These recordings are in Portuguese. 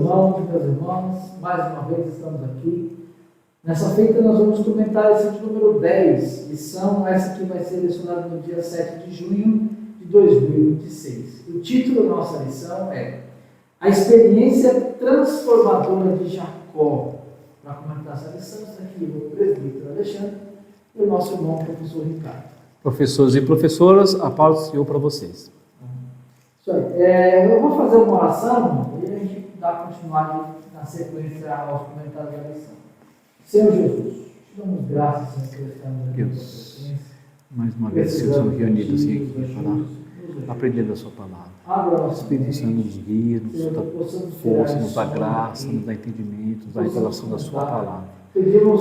irmãos e meus irmãos, mais uma vez estamos aqui. Nessa feita nós vamos comentar a lição de número 10, lição essa que vai ser lecionada no dia 7 de junho de 2026. O título da nossa lição é A Experiência Transformadora de Jacó. Para comentar essa lição está aqui o presbítero Alexandre e o nosso irmão professor Ricardo. Professores e professoras, a paz do Senhor para vocês. Isso aí. Eu vou fazer uma oração e a gente dá continuidade na sequência aos comentários da lição. Senhor Jesus, te damos graças, Senhor, por estarmos aqui na tua presença. Mais uma vez, Senhor, estamos reunidos aqui para aprender da sua palavra. Espírito Santo nos guia, nos dá força, nos dá graça, nos dá entendimento, nos dá revelação da sua palavra.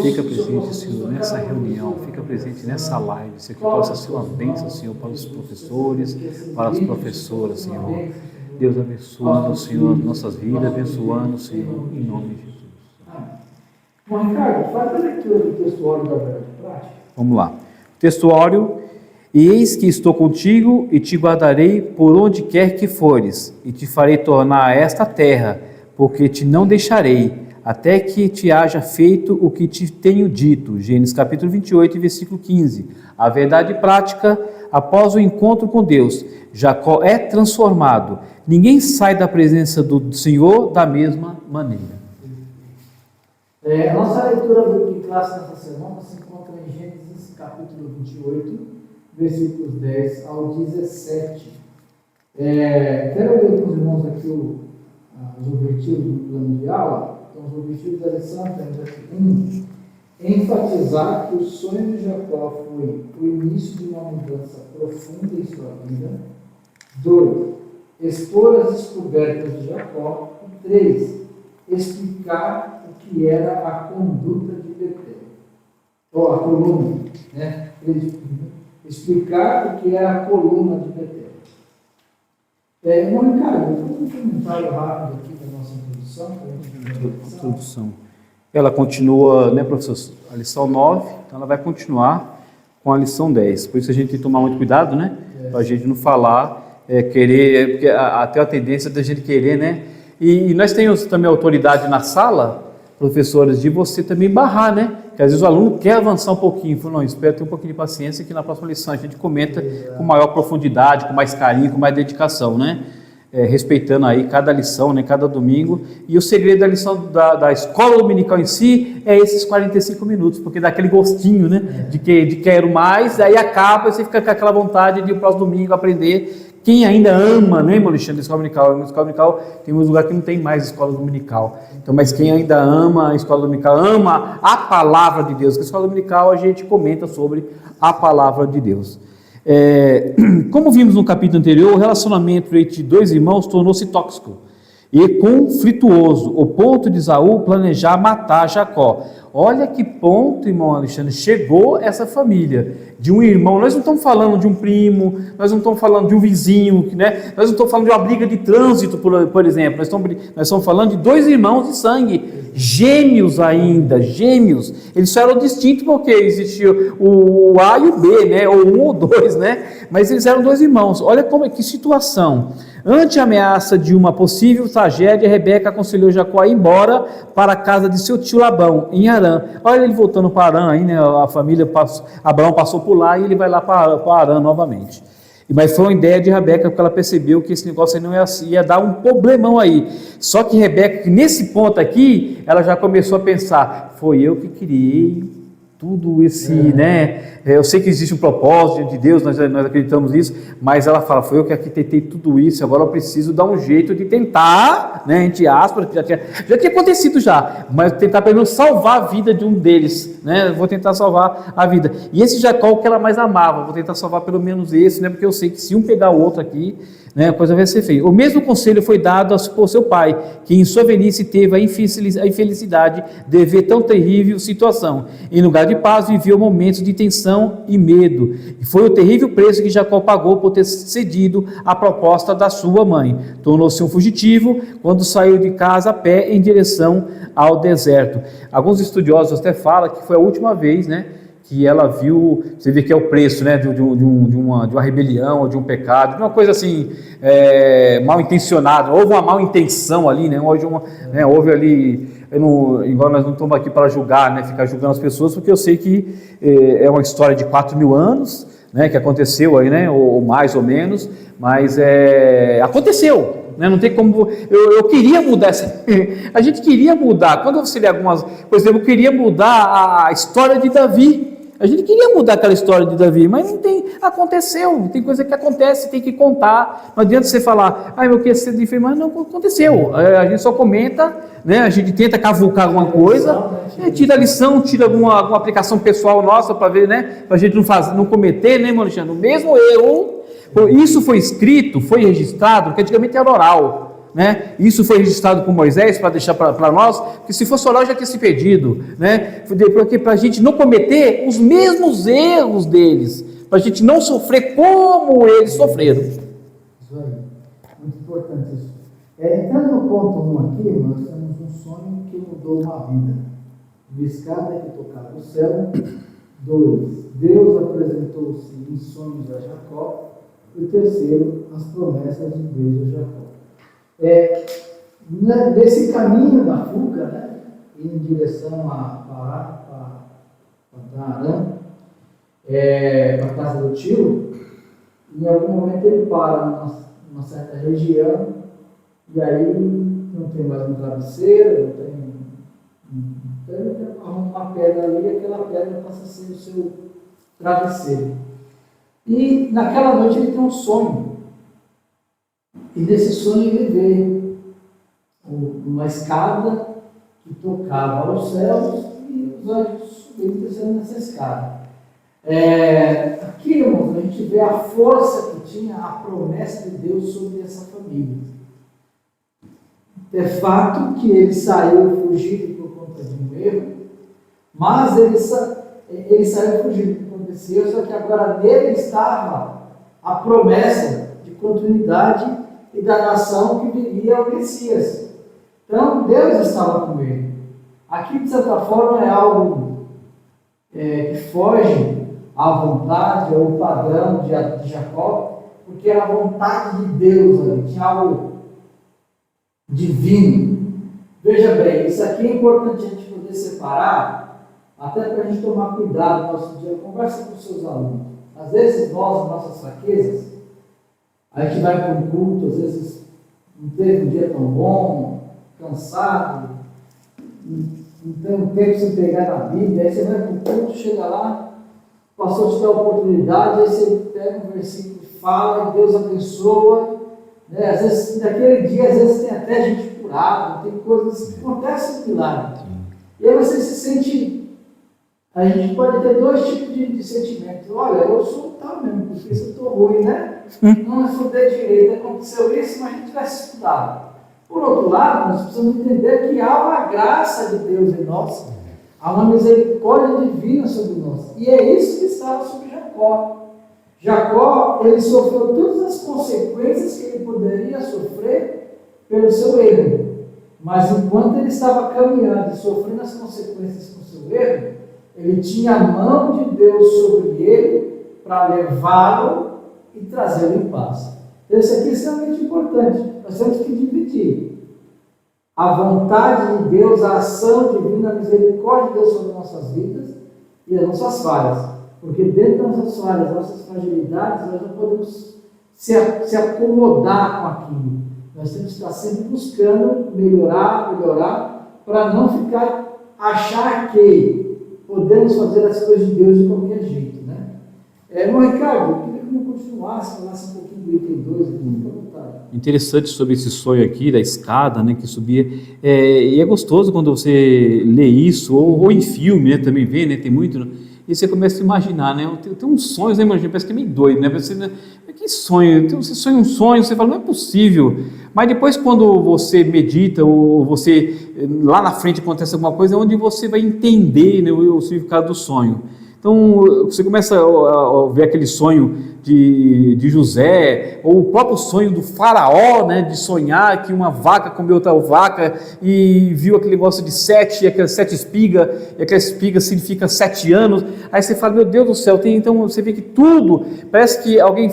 Fica presente, Senhor, nessa reunião, fica presente nessa live, Senhor, que possa ser uma bênção, Senhor, para os professores, para as professoras, Senhor. Deus abençoando, Senhor, as nossas vidas, abençoando, Senhor, em nome de Jesus. Bom, Ricardo, faz a leitura do textuário da verdade prática. Vamos lá. Textuário: E eis que estou contigo e te guardarei por onde quer que fores, e te farei tornar a esta terra, porque te não deixarei, até que te haja feito o que te tenho dito. Gênesis capítulo 28, versículo 15. A verdade prática: após o encontro com Deus, Jacó é transformado. Ninguém sai da presença do Senhor da mesma maneira. A nossa leitura de classe nessa semana se encontra em Gênesis capítulo 28, versículos 10 ao 17. Quero ler com os irmãos aqui os objetivos do plano de aula. Então, os objetivos da lição temos aqui: 1. Enfatizar que o sonho de Jacó foi o início de uma mudança profunda em sua vida. 2. Expor as descobertas de Jacó. E 3. Explicar o que era a conduta de Betel, ou a coluna, né? Explicar o que era a coluna de Betel. Ricardo, vou fazer um comentário rápido aqui da nossa introdução. Ela continua, né, professor? A lição 9, então ela vai continuar com a lição 10. Por isso a gente tem que tomar muito cuidado, né? Para a gente não falar, querer, porque até a tendência da gente querer, né? E nós temos também autoridade na sala, professores, de você também barrar, né? Porque às vezes o aluno quer avançar um pouquinho, fala, não, espera ter um pouquinho de paciência que na próxima lição a gente comenta com maior profundidade, com mais carinho, com mais dedicação, né? Respeitando aí cada lição, né? Cada domingo. E o segredo da lição da escola dominical em si é esses 45 minutos, porque dá aquele gostinho, né? De quero mais, aí acaba, você fica com aquela vontade de ir para o próximo domingo aprender. Quem ainda ama, né, irmão Alexandre, a escola dominical, tem uns lugares que não tem mais escola dominical. Então, mas quem ainda ama a escola dominical, ama a palavra de Deus, porque a escola dominical a gente comenta sobre a palavra de Deus. Como vimos no capítulo anterior, o relacionamento entre dois irmãos tornou-se tóxico e conflituoso, o ponto de Esaú planejar matar Jacó. Olha que ponto, irmão Alexandre, chegou essa família, de um irmão. Nós não estamos falando de um primo, nós não estamos falando de um vizinho, né? Nós não estamos falando de uma briga de trânsito, por exemplo, nós estamos falando de dois irmãos de sangue, gêmeos ainda, gêmeos. Eles só eram distintos porque existia o A e o B, né? Ou um ou dois, né? Mas eles eram dois irmãos. Olha que situação. Ante a ameaça de uma possível tragédia, Rebeca aconselhou Jacó a ir embora para a casa de seu tio Labão, em Harã. Olha ele voltando para Harã, aí, né? A família, Abraão passou por lá e ele vai lá para Harã novamente. Mas foi uma ideia de Rebeca, porque ela percebeu que esse negócio aí não ia dar um problemão aí. Só que Rebeca, nesse ponto aqui, ela já começou a pensar, foi eu que criei tudo esse, né? Eu sei que existe um propósito de Deus, nós acreditamos nisso, mas ela fala, foi eu que arquitetei tudo isso, agora eu preciso dar um jeito de tentar, né, entre aspas, já tinha acontecido já, mas tentar pelo menos salvar a vida de um deles, né? Vou tentar salvar a vida. E esse Jacó, o que ela mais amava, vou tentar salvar pelo menos esse, né? Porque eu sei que se um pegar o outro aqui, né, a coisa vai ser feia. O mesmo conselho foi dado por seu pai, que em sua velhice teve a infelicidade de ver tão terrível situação. Em lugar de paz, viveu momentos de tensão e medo. E foi o terrível preço que Jacó pagou por ter cedido à proposta da sua mãe. Tornou-se um fugitivo quando saiu de casa a pé em direção ao deserto. Alguns estudiosos até falam que foi a última vez, né, que ela viu, você vê que é o preço, né, de uma rebelião, ou de um pecado, de uma coisa assim, mal intencionada, houve uma mal intenção ali, né, houve ali, igual nós não estamos aqui para julgar, né, ficar julgando as pessoas, porque eu sei que é uma história de 4.000 anos, né, que aconteceu aí, né, ou mais ou menos, mas aconteceu. Não tem como. Eu queria mudar a gente queria mudar. Quando você lê algumas. Por exemplo, eu queria mudar a história de Davi. A gente queria mudar aquela história de Davi, mas não tem. Aconteceu. Tem coisa que acontece, tem que contar. Não adianta você falar, eu queria ser diferente, mas não aconteceu. A gente só comenta, né? A gente tenta cavucar alguma coisa, tira a lição, tira alguma aplicação pessoal nossa para ver, né? Para a gente não cometer, né, Alexandre? O mesmo erro. Isso foi escrito, foi registrado, porque antigamente era oral, né? Isso foi registrado com Moisés para deixar para nós, porque se fosse oral já tinha se perdido, né? Porque para a gente não cometer os mesmos erros deles, para a gente não sofrer como eles sofreram. Isso aí, muito importante isso. Entrando no ponto 1 aqui, nós temos um sonho que mudou uma vida. O escada que tocava o céu. 2. Deus apresentou-se em sonhos a Jacó. E o terceiro, as promessas de Deus a Jacó. Nesse caminho da fuga, né, indo em direção a Arã, para a casa do tio, em algum momento ele para numa certa região, e aí não tem mais um travesseiro, não tem. Então ele arruma uma pedra ali, e aquela pedra passa a ser o seu travesseiro. E naquela noite ele tem um sonho. E nesse sonho ele vê uma escada que tocava aos céus e os anjos subindo e descendo nessa escada. Aqui, irmãos, a gente vê a força que tinha a promessa de Deus sobre essa família. É fato que ele saiu fugido por conta de um erro, mas ele saiu fugido. Só que agora nele estava a promessa de continuidade e da nação que viria o Messias. Então Deus estava com ele. Aqui, de certa forma, é algo que foge à vontade ou ao padrão de Jacó, porque era a vontade de Deus ali, tinha algo divino. Veja bem, isso aqui é importante a gente poder separar, até para a gente tomar cuidado no nosso dia. Conversa com os seus alunos. Às vezes nós, nossas fraquezas, a gente vai para um culto, às vezes não teve um dia tão bom, cansado, não tem um tempo sem pegar na Bíblia, aí você vai para o culto, chega lá, o pastor te dá a oportunidade, aí você pega um versículo, fala, e Deus abençoa, né? Às vezes, naquele dia, às vezes tem até gente curada, tem coisas que acontecem no milagre. E aí você se sente. A gente pode ter dois tipos de sentimentos. Olha, eu sou tal mesmo, porque se eu estou ruim, né? Não estudei direito, aconteceu isso, mas a gente tivesse estudado. Por outro lado, nós precisamos entender que há uma graça de Deus em nós, há uma misericórdia divina sobre nós. E é isso que estava sobre Jacó. Jacó, ele sofreu todas as consequências que ele poderia sofrer pelo seu erro. Mas enquanto ele estava caminhando e sofrendo as consequências com o seu erro, ele tinha a mão de Deus sobre ele para levá-lo e trazê-lo em paz. Isso aqui é extremamente importante. Nós temos que dividir a vontade de Deus, a ação divina, a misericórdia de Deus sobre nossas vidas e as nossas falhas. Porque dentro das nossas falhas, das nossas fragilidades, nós não podemos se acomodar com aquilo. Nós temos que estar sempre buscando melhorar, para não achar que podemos fazer as coisas de Deus de qualquer jeito, né? Irmão Ricardo, eu queria que eu continuasse, falasse um pouquinho do item 2, fica à vontade. Interessante sobre esse sonho aqui, da escada, né, que subia, e é gostoso quando você lê isso, ou em filme, né, também vê, né, tem muito, e você começa a imaginar, né, tem uns sonhos, né, imagina, parece que é meio doido, né, você, que sonho, você sonha um sonho, você fala, não é possível, mas depois quando você medita, ou você, lá na frente acontece alguma coisa, é onde você vai entender, né, o significado do sonho. Então, você começa a ver aquele sonho de José, ou o próprio sonho do faraó, né, de sonhar que uma vaca comeu outra vaca, e viu aquele negócio de 7, e aquelas 7 espigas, e aquela espiga significa 7 anos, aí você fala, meu Deus do céu, então você vê que tudo, parece que alguém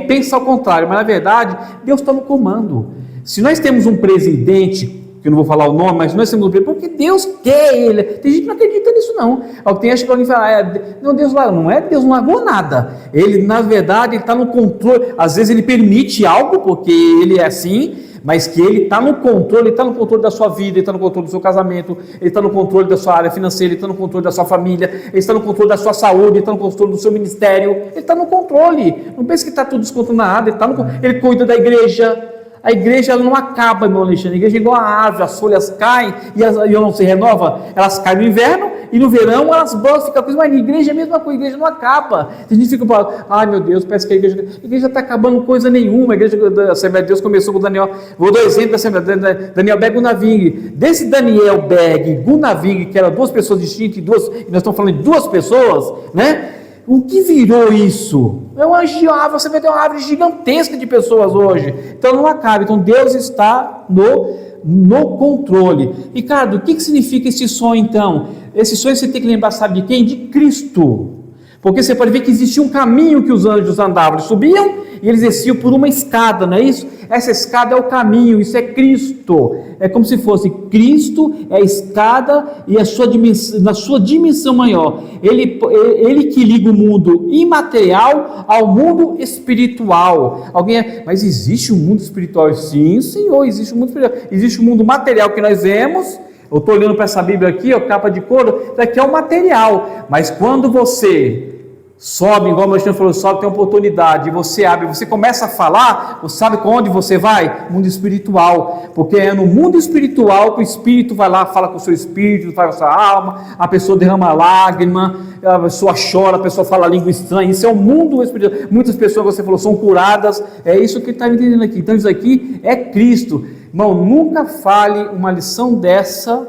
pensa ao contrário, mas na verdade, Deus está no comando. Se nós temos um presidente, que eu não vou falar o nome, mas nós temos um presidente, porque Deus quer ele. Tem gente que não acredita nisso não. Alguém acha que alguém fala, não, Deus largou. Não é, Deus não largou nada. Ele, na verdade, ele está no controle. Às vezes ele permite algo, porque ele é assim, mas que ele está no controle, ele está no controle da sua vida, ele está no controle do seu casamento, ele está no controle da sua área financeira, ele está no controle da sua família, ele está no controle da sua saúde, ele está no controle do seu ministério, ele está no controle. Não pense que está tudo descontrolado, ele cuida da igreja. A igreja ela não acaba, irmão Alexandre. A igreja é igual a árvore, as folhas caem e não se renova. Elas caem no inverno e no verão elas brotam, fica a coisa mais linda. A igreja é a mesma coisa, a igreja não acaba. A gente fica falando, ai meu Deus, parece que a igreja está acabando coisa nenhuma. A igreja da Assembleia de Deus começou com Daniel. Vou dar o exemplo da Assembleia, Daniel Berg e Gunaving. Desse Daniel Berg e Gunaving, que eram duas pessoas distintas, e nós estamos falando de duas pessoas, né? O que virou isso? É uma árvore, você vai ter uma árvore gigantesca de pessoas hoje. Então não acaba. Então Deus está no controle. Ricardo, o que significa esse sonho então? Esse sonho você tem que lembrar, sabe de quem? De Cristo. Porque você pode ver que existia um caminho que os anjos andavam, eles subiam e eles desciam por uma escada, não é isso? Essa escada é o caminho, isso é Cristo. É como se fosse Cristo, é a escada e na sua dimensão maior. Ele que liga o mundo imaterial ao mundo espiritual. Mas existe um mundo espiritual? Sim, Senhor, existe um mundo espiritual. Existe um mundo material que nós vemos. Eu estou olhando para essa Bíblia aqui, ó, capa de couro, isso aqui é o material. Mas quando você sobe, igual o Alexandre falou, sobe, tem oportunidade, você abre, você começa a falar, você sabe para onde você vai? Mundo espiritual, porque é no mundo espiritual que o Espírito vai lá, fala com o seu espírito, fala com a sua alma, a pessoa derrama lágrima, a pessoa chora, a pessoa fala língua estranha, isso é o mundo espiritual. Muitas pessoas, você falou, são curadas, é isso que está entendendo aqui. Então isso aqui é Cristo. Irmão, nunca fale uma lição dessa.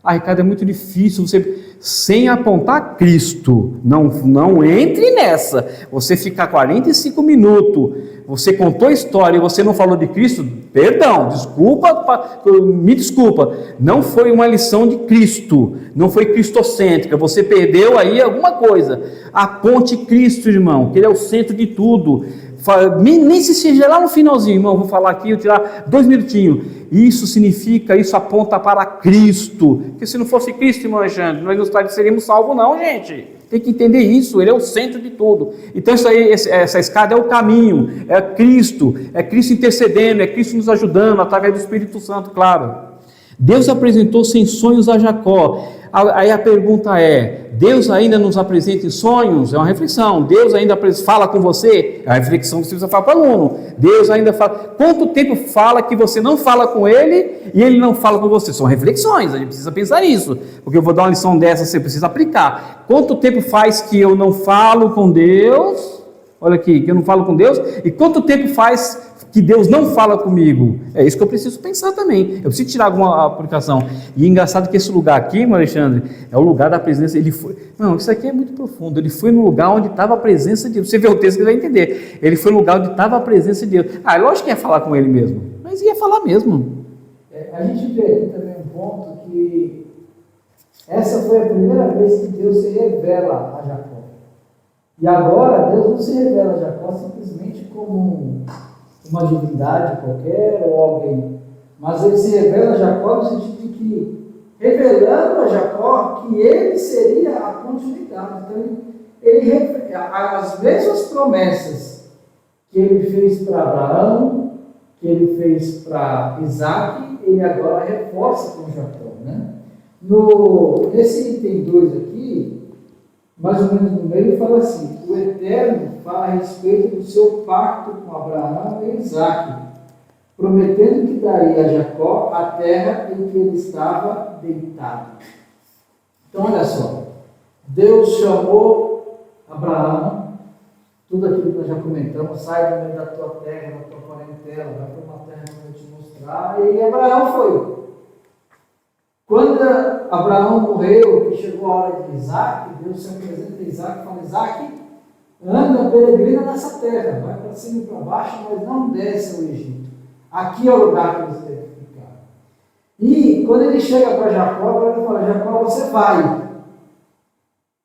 Ricardo, é muito difícil você, sem apontar Cristo, não entre nessa. Você ficar 45 minutos, você contou a história e você não falou de Cristo, perdão, me desculpa, não foi uma lição de Cristo, não foi cristocêntrica, você perdeu aí alguma coisa. Aponte Cristo, irmão, que Ele é o centro de tudo. Nem se seja lá no finalzinho, irmão, vou falar aqui, vou tirar 2 minutinhos. Isso aponta para Cristo. Porque se não fosse Cristo, irmão Alexandre, nós não seríamos salvos não, gente. Tem que entender isso, Ele é o centro de tudo. Então isso aí, essa escada é o caminho, é Cristo intercedendo, é Cristo nos ajudando, através do Espírito Santo, claro. Deus apresentou sem sonhos a Jacó. Aí a pergunta é, Deus ainda nos apresenta em sonhos? É uma reflexão. Deus ainda fala com você? É uma reflexão que você precisa falar para o aluno. Deus ainda fala. Quanto tempo fala que você não fala com ele e ele não fala com você? São reflexões, a gente precisa pensar nisso. Porque eu vou dar uma lição dessa, você precisa aplicar. Quanto tempo faz que eu não falo com Deus? Olha aqui, que eu não falo com Deus. E quanto tempo faz que Deus não fala comigo? É isso que eu preciso pensar também. Eu preciso tirar alguma aplicação. E é engraçado que esse lugar aqui, Alexandre, é o lugar da presença. Isso aqui é muito profundo. Ele foi no lugar onde estava a presença de Deus. Você vê o texto que você vai entender. Ele foi no lugar onde estava a presença de Deus. Lógico que ia falar com ele mesmo, mas ia falar mesmo. A gente vê aqui também um ponto que essa foi a primeira vez que Deus se revela a Jacó. E agora Deus não se revela a Jacó simplesmente como uma divindade qualquer ou alguém, mas ele se revela a Jacó no sentido de que, revelando a Jacó que ele seria a continuidade. Então as mesmas promessas que ele fez para Abraão, que ele fez para Isaac, ele agora reforça com Jacó, né? Nesse item 2 aqui, mais ou menos no meio, fala assim: o Eterno fala a respeito do seu pacto com Abraão e Isaac, prometendo que daria a Jacó a terra em que ele estava deitado. Então, olha só, Deus chamou Abraão, tudo aquilo que nós já comentamos, sai do meio da tua terra, da tua parentela, vai para uma terra que eu vou te mostrar, e Abraão foi. Quando Abraão morreu, que chegou a hora de Isaac, Deus se apresenta a Isaac e fala: Isaac, anda, peregrina nessa terra, vai para cima e para baixo, mas não desce ao Egito. Aqui é o lugar que você deve ficar. E quando ele chega para Jacó, ele fala: Jacó, você vai.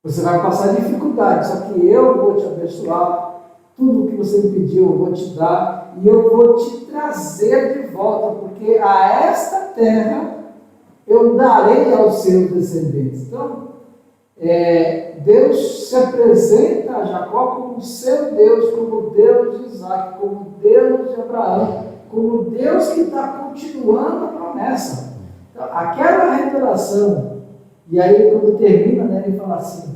Você vai passar dificuldade, só que eu vou te abençoar. Tudo que você me pediu eu vou te dar, e eu vou te trazer de volta, porque a esta terra eu darei aos seus descendentes. Então, Deus se apresenta a Jacó como seu Deus, como Deus de Isaac, como Deus de Abraão, como Deus que está continuando a promessa. Então, aquela revelação, e aí quando termina, né, ele fala assim: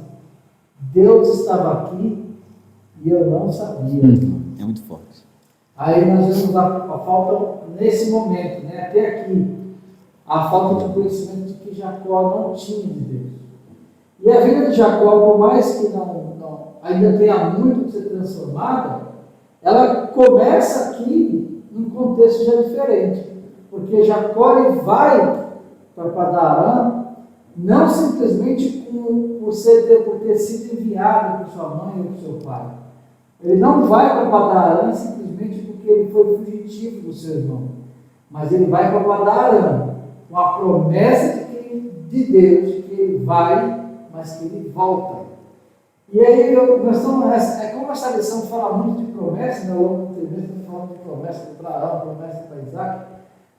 Deus estava aqui e eu não sabia. É muito forte. Aí nós vemos a falta nesse momento, né, até aqui, a falta de conhecimento de que Jacó não tinha de Deus. E a vida de Jacó, por mais que ainda tenha muito que ser transformada, ela começa aqui num contexto já diferente. Porque Jacó ele vai para Padan-Aram não simplesmente por ter sido enviado por sua mãe ou por seu pai. Ele não vai para Padan-Aram simplesmente porque ele foi fugitivo do seu irmão. Mas ele vai para Padan-Aram com a promessa de Deus que ele vai, mas que ele volta. E aí, é como essa lição fala muito de promessa, né? Ao longo do trimestre, estamos falando de promessa para Abraão, promessa para Isaac.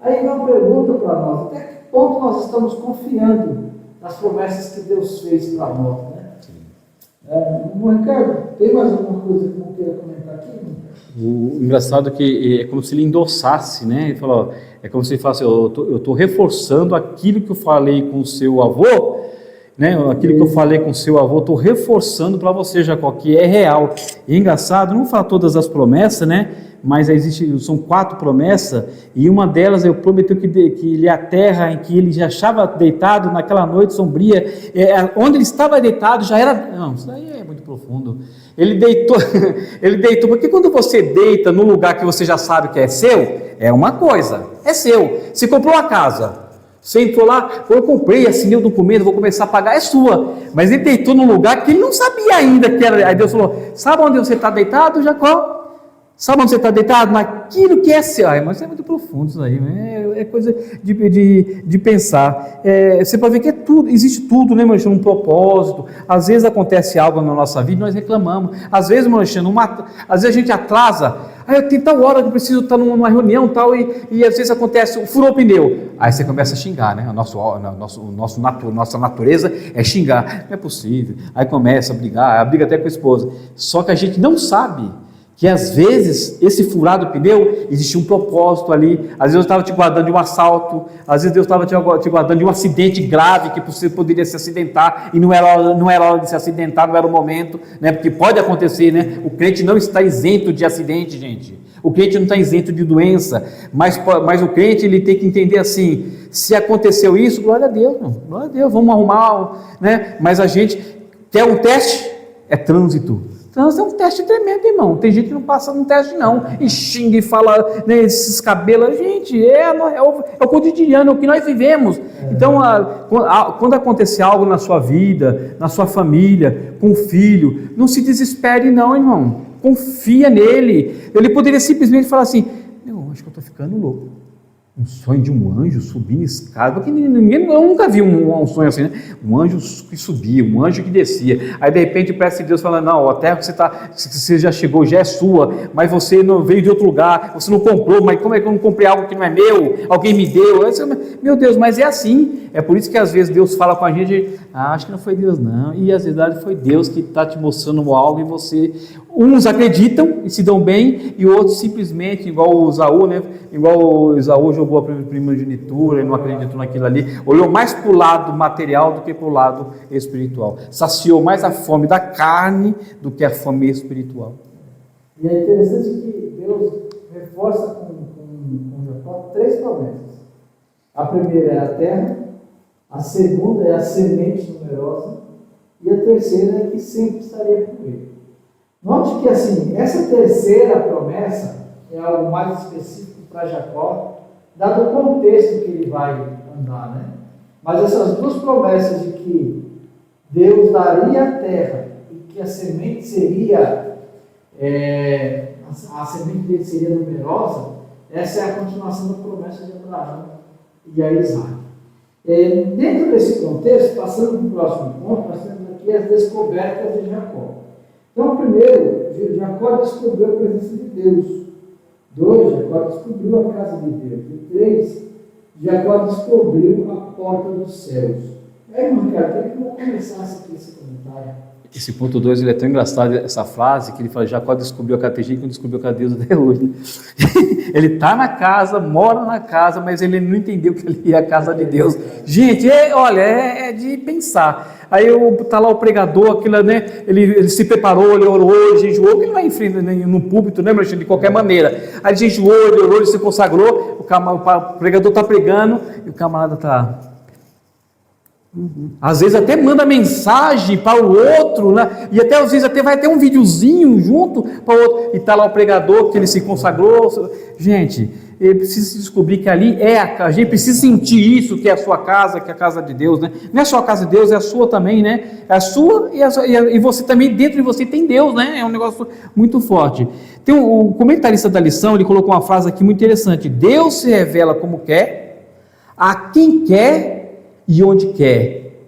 Aí vem uma pergunta para nós: até que ponto nós estamos confiando nas promessas que Deus fez para nós? Né? Ricardo, tem mais alguma coisa que não queira comentar aqui? O engraçado é que é como se ele endossasse, né? Ele falou, é como se ele falasse: eu estou reforçando aquilo que eu falei com o seu avô, né? Aquilo que eu falei com o seu avô, estou reforçando para você, Jacó, que é real. E é engraçado, não vou falar todas as promessas, né? Mas são 4 promessas, e uma delas eu prometeu que ele a terra em que ele já estava deitado naquela noite sombria, onde ele estava deitado já era. Não, isso aí é muito profundo. Ele deitou, porque quando você deita num lugar que você já sabe que é seu, é uma coisa, é seu. Você comprou uma casa, você entrou lá, eu comprei, assinei o documento, vou começar a pagar, é sua. Mas ele deitou num lugar que ele não sabia ainda que era. Aí Deus falou: sabe onde você está deitado, Jacó? Sabe onde você está deitado? Naquilo que é seu. Ai, mas é muito profundo isso aí, é coisa de pensar. Você pode ver que é tudo, existe tudo, né, Alexandre? Um propósito. Às vezes acontece algo na nossa vida e nós reclamamos. Às vezes, Alexandre, às vezes a gente atrasa. Eu tenho tal hora que eu preciso estar numa reunião tal, e às vezes acontece, furou o pneu. Aí você começa a xingar, né? Nossa natureza é xingar. Não é possível. Aí começa a brigar, briga até com a esposa. Só que a gente não sabe que às vezes esse furado pneu existia um propósito ali. Às vezes Deus estava te guardando de um assalto, às vezes Deus estava te guardando de um acidente grave que você poderia se acidentar e não era hora de se acidentar, não era o momento, né? Porque pode acontecer, né? O crente não está isento de acidente, gente. O crente não está isento de doença, mas o crente ele tem que entender assim: se aconteceu isso, glória a Deus, não. Glória a Deus, vamos arrumar, né? Mas a gente quer um teste, é trânsito. Trânsito é um teste tremendo, irmão. Tem gente que não passa num teste, não. E xinga e fala, né, esses cabelos. Gente, é o cotidiano, é o que nós vivemos. Então, quando acontecer algo na sua vida, na sua família, com o filho, não se desespere, não, irmão. Confia nele. Ele poderia simplesmente falar assim: acho que eu estou ficando louco. Um sonho de um anjo subindo escada, porque eu nunca vi um sonho assim, né? Um anjo que subia, um anjo que descia, aí de repente parece Deus falando: não, a terra que você já chegou, já é sua, mas você não veio de outro lugar, você não comprou, mas como é que eu não comprei algo que não é meu, alguém me deu? Meu Deus, mas é assim. É por isso que às vezes Deus fala com a gente: acho que não foi Deus não, e às vezes foi Deus que está te mostrando algo, e você, uns acreditam e se dão bem, e outros simplesmente, igual o Esaú, né? Igual o Esaú jogou a primogenitura, ele não acreditou naquilo ali, olhou mais para o lado material do que para o lado espiritual, saciou mais a fome da carne do que a fome espiritual. E é interessante que Deus reforça com Jacó 3 promessas. A primeira é a terra, a segunda é a semente numerosa, e a terceira é que sempre estaria com ele. Note que assim, essa terceira promessa é algo mais específico para Jacó, dado o contexto que ele vai andar, né? Mas essas duas promessas de que Deus daria a terra e que a semente seria, a semente dele seria numerosa, essa é a continuação da promessa de Abraão e a Isaac. Dentro desse contexto, passando para o próximo ponto, nós temos aqui as descobertas de Jacó. Então, primeiro, Jacó descobriu a presença de Deus. 2, Jacó descobriu a casa de Deus. E 3, Jacó descobriu a porta dos céus. Irmão Ricardo, como que eu vou começar esse comentário? Esse ponto 2, ele é tão engraçado, essa frase, que ele fala, Jacó descobriu a casa de gente, não descobriu a Deus até hoje. Ele está na casa, mora na casa, mas ele não entendeu que ali é a casa de Deus. Gente, olha, é de pensar. Aí está lá o pregador, aquilo, né? Ele se preparou, ele orou, ele jejuou, porque ele vai em frente no púlpito, né, de qualquer maneira. Aí ele jejuou, ele orou, ele se consagrou, o pregador está pregando e o camarada está... Às vezes até manda mensagem para o outro, né? E até às vezes até vai ter um videozinho junto para o outro, e está lá o pregador que ele se consagrou. Gente, ele precisa descobrir que ali a gente precisa sentir isso, que é a sua casa, que é a casa de Deus, né? Não é só a casa de Deus, é a sua também, né? É a sua e você também, dentro de você tem Deus, né? É um negócio muito forte. Tem o comentarista da lição, ele colocou uma frase aqui muito interessante: Deus se revela como quer, a quem quer e onde quer.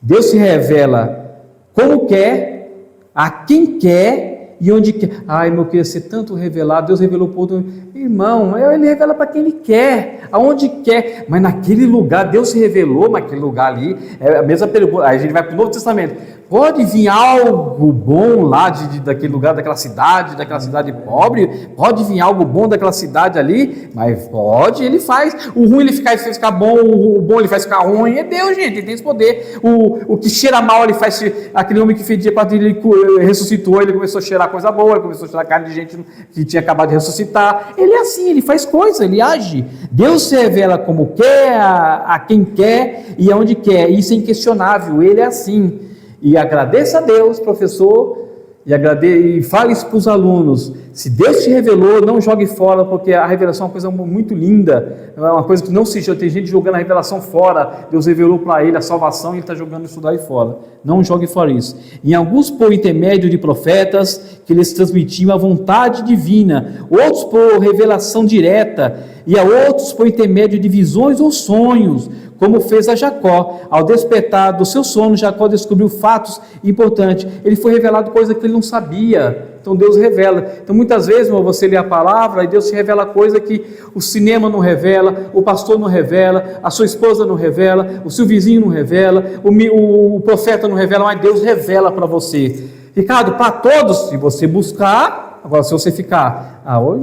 Deus se revela como quer, a quem quer e onde quer. Ai, meu, eu queria ser tanto revelado. Deus revelou para o outro. Irmão, ele revela para quem ele quer, aonde quer. Mas naquele lugar, Deus se revelou naquele lugar ali. É a mesma pergunta. Aí a gente vai para o Novo Testamento. Pode vir algo bom lá daquele lugar, daquela cidade pobre? Pode vir algo bom daquela cidade ali? Mas pode, ele faz. O ruim ele faz ficar bom, o bom ele faz ficar ruim. É Deus, gente, ele tem esse poder. O que cheira mal, ele faz. Aquele homem que fedia, ele ressuscitou, ele começou a cheirar coisa boa, ele começou a cheirar carne de gente que tinha acabado de ressuscitar. Ele é assim, ele faz coisa, ele age. Deus se revela como quer, a quem quer e aonde quer. Isso é inquestionável, ele é assim. E agradeça a Deus, professor, e fale isso para os alunos. Se Deus te revelou, não jogue fora, porque a revelação é uma coisa muito linda, é uma coisa que não se joga. Tem gente jogando a revelação fora. Deus revelou para ele a salvação e ele está jogando isso daí fora. Não jogue fora isso. Em alguns por intermédio de profetas, que eles transmitiam a vontade divina, outros por revelação direta, e a outros por intermédio de visões ou sonhos, como fez a Jacó. Ao despertar do seu sono, Jacó descobriu fatos importantes. Ele foi revelado coisa que ele não sabia. Então Deus revela. Então muitas vezes, irmão, você lê a palavra e Deus te revela coisa que o cinema não revela, o pastor não revela, a sua esposa não revela, o seu vizinho não revela, o profeta não revela, mas Deus revela para você. Ricardo, para todos, se você buscar. Agora, se você ficar, eu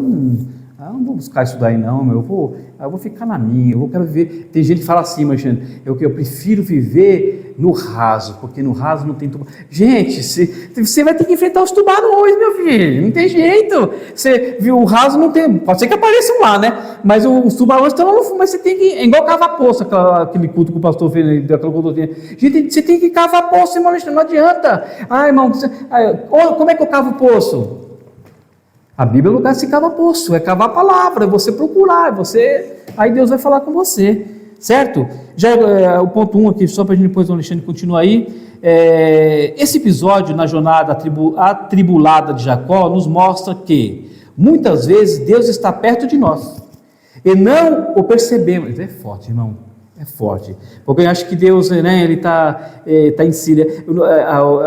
não vou buscar isso daí não, eu vou ficar na minha, eu quero viver. Tem gente que fala assim, mas eu prefiro viver no raso, porque no raso não tem tubarão. Gente, você vai ter que enfrentar os tubarões, meu filho, não tem jeito. Você viu, o raso não tem, pode ser que apareçam lá, né? Mas os tubarões estão lá no fundo, mas você tem que, é igual cavar poço, aquele culto que o pastor fez, daquela cultura. Gente, você tem que cavar poço, irmão, não adianta. Irmão, como é que eu cavo poço? A Bíblia é o lugar de se cavar poço, é cavar a palavra, é você procurar, aí Deus vai falar com você, certo? Já o ponto 1 aqui, só para a gente depois o Alexandre continuar aí. Esse episódio na jornada atribulada de Jacó nos mostra que muitas vezes Deus está perto de nós e não o percebemos. É forte, irmão. É forte, porque eu acho que Deus, né, ele está em silêncio.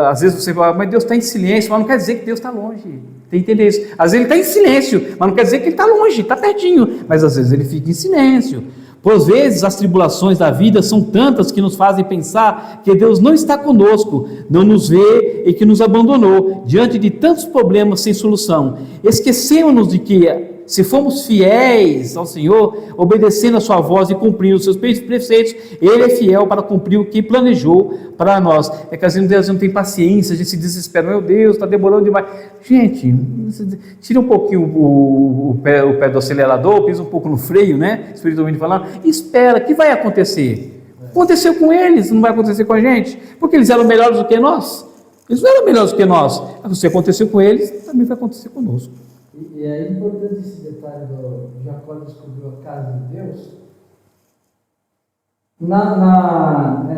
Às vezes você fala, mas Deus está em silêncio, mas não quer dizer que Deus está longe. Tem que entender isso. Às vezes ele está em silêncio, mas não quer dizer que ele está longe, está pertinho, mas às vezes ele fica em silêncio. Por vezes as tribulações da vida são tantas que nos fazem pensar que Deus não está conosco, não nos vê e que nos abandonou diante de tantos problemas sem solução. Esquecemos-nos de que, se formos fiéis ao Senhor, obedecendo a sua voz e cumprindo os seus preceitos, Ele é fiel para cumprir o que planejou para nós. É que às vezes Deus não tem paciência, a gente se desespera, meu Deus, está demorando demais. Gente, tira um pouquinho o pé do acelerador, pisa um pouco no freio, né? Espiritualmente falando, e espera, o que vai acontecer? Aconteceu com eles, não vai acontecer com a gente, porque eles eram melhores do que nós. Eles não eram melhores do que nós. Se aconteceu com eles, também vai acontecer conosco. E é importante esse detalhe do Jacó descobriu a casa de Deus, Naquela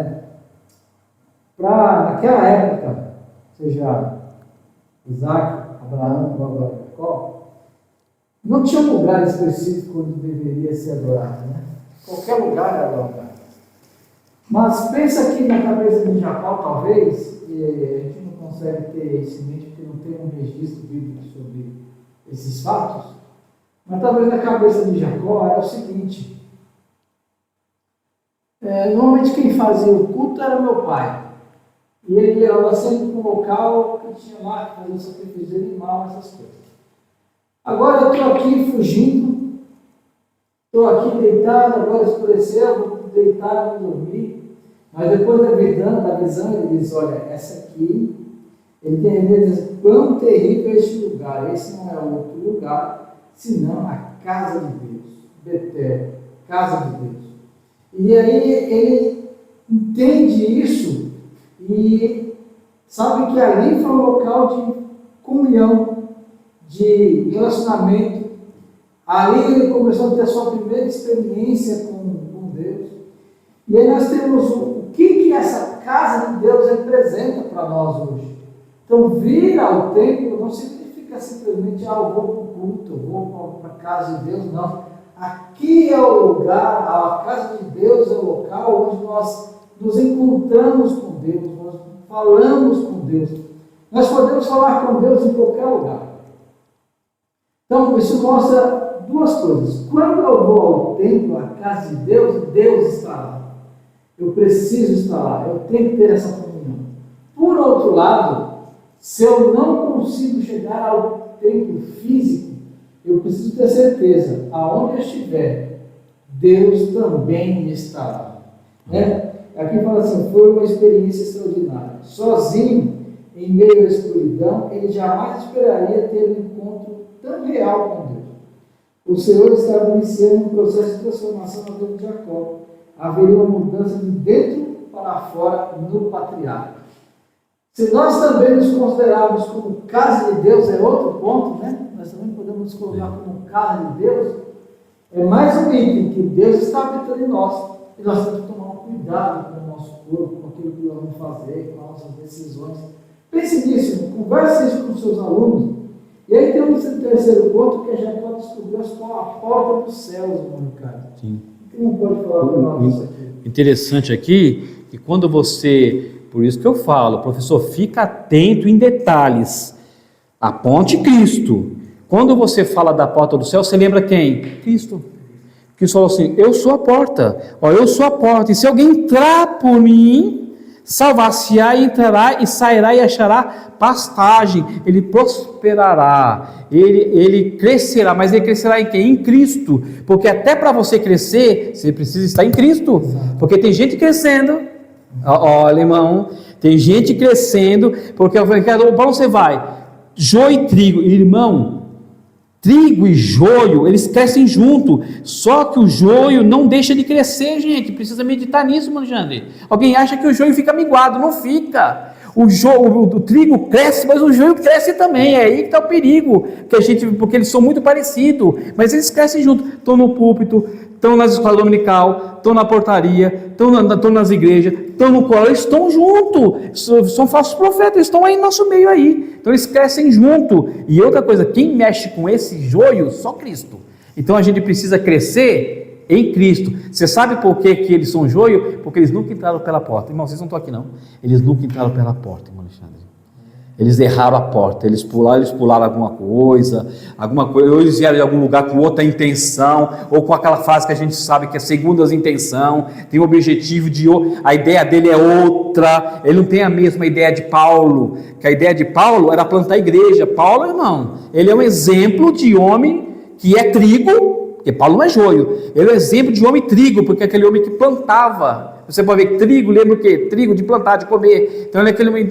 época, seja Isaac, Abraão, Jacó, não tinha um lugar específico onde deveria ser adorado, né? Qualquer lugar era adorado. Mas pensa aqui na cabeça de Jacó, talvez, e a gente não consegue ter isso em mente porque não tem um registro bíblico sobre esses fatos, mas talvez na cabeça de Jacó era o seguinte: normalmente quem fazia o culto era meu pai, e ele ia sempre para um local que tinha lá que fazia sacrifício de animal, essas coisas. Agora eu estou aqui fugindo, estou aqui deitado, agora escureceu, vou deitar, vou dormir. Mas depois da visão, ele diz: olha, essa aqui, ele tem a dizer, quão terrível é este lugar. Esse não é outro lugar, senão a casa de Deus, Betel, casa de Deus. E aí ele entende isso e sabe que ali foi um local de comunhão, de relacionamento. Ali ele começou a ter a sua primeira experiência com Deus. E aí nós temos o que essa casa de Deus representa para nós hoje. Então, vir ao templo não significa simplesmente, eu vou para o culto, eu vou para a casa de Deus, não. Aqui é o lugar, a casa de Deus é o local onde nós nos encontramos com Deus, nós falamos com Deus. Nós podemos falar com Deus em qualquer lugar. Então, isso mostra duas coisas. Quando eu vou ao templo, à casa de Deus, Deus está lá. Eu preciso estar lá, eu tenho que ter essa comunhão. Por outro lado, se eu não consigo chegar ao templo físico, eu preciso ter certeza, aonde eu estiver, Deus também está lá. Né? Aqui fala assim: foi uma experiência extraordinária. Sozinho, em meio à escuridão, ele jamais esperaria ter um encontro tão real com Deus. O Senhor estava iniciando um processo de transformação na vida de Jacó. Haveria uma mudança de dentro para fora no patriarca. Se nós também nos considerarmos como casa de Deus, é outro ponto, né? Nós também podemos nos colocar como casa de Deus. É mais um item que Deus está habitando em nós. E nós temos que tomar um cuidado com o nosso corpo, com aquilo que nós vamos fazer, com as nossas decisões. Pense nisso, converse isso com os seus alunos. E aí tem um terceiro ponto que a Jacó descobriu a porta dos céus, irmão Ricardo. Sim. Não pode falar para nós isso aqui. Interessante aqui, que quando você, por isso que eu falo, professor, fica atento em detalhes, aponte Cristo. Quando você fala da porta do céu, você lembra quem? Cristo. Cristo falou assim: eu sou a porta, eu sou a porta, e se alguém entrar por mim, salvar-se-á e entrará e sairá e achará pastagem, ele prosperará, ele crescerá, mas ele crescerá em quem? Em Cristo, porque até para você crescer, você precisa estar em Cristo, porque tem gente crescendo, olha irmão, tem gente crescendo, porque para onde você vai? Joio e trigo, irmão, trigo e joio, eles crescem junto, só que o joio não deixa de crescer, gente, precisa meditar nisso, Manjandre. Alguém acha que o joio fica minguado, não fica. O trigo cresce, mas o joio cresce também, é aí que está o perigo, porque eles são muito parecidos, mas eles crescem junto, estão no púlpito, estão nas escolas dominical, estão na portaria, estão nas igrejas, estão no colo, eles estão juntos, são falsos profetas, eles estão aí no nosso meio aí, então eles crescem junto. E outra coisa, quem mexe com esse joio? Só Cristo. Então a gente precisa crescer em Cristo. Você sabe por que eles são joio? Porque eles nunca entraram pela porta. Irmão, vocês não estão aqui não, eles nunca entraram pela porta, irmão Alexandre. Eles erraram a porta, eles pularam alguma coisa, ou eles vieram de algum lugar com outra intenção, ou com aquela frase que a gente sabe que é segundo as intenção, tem o objetivo a ideia dele é outra, ele não tem a mesma ideia de Paulo, que a ideia de Paulo era plantar a igreja. Paulo, irmão, ele é um exemplo de homem que é trigo, porque Paulo não é joio, ele é um exemplo de homem trigo, porque é aquele homem que plantava Você pode ver trigo, lembra o quê? Trigo de plantar, de comer. Então,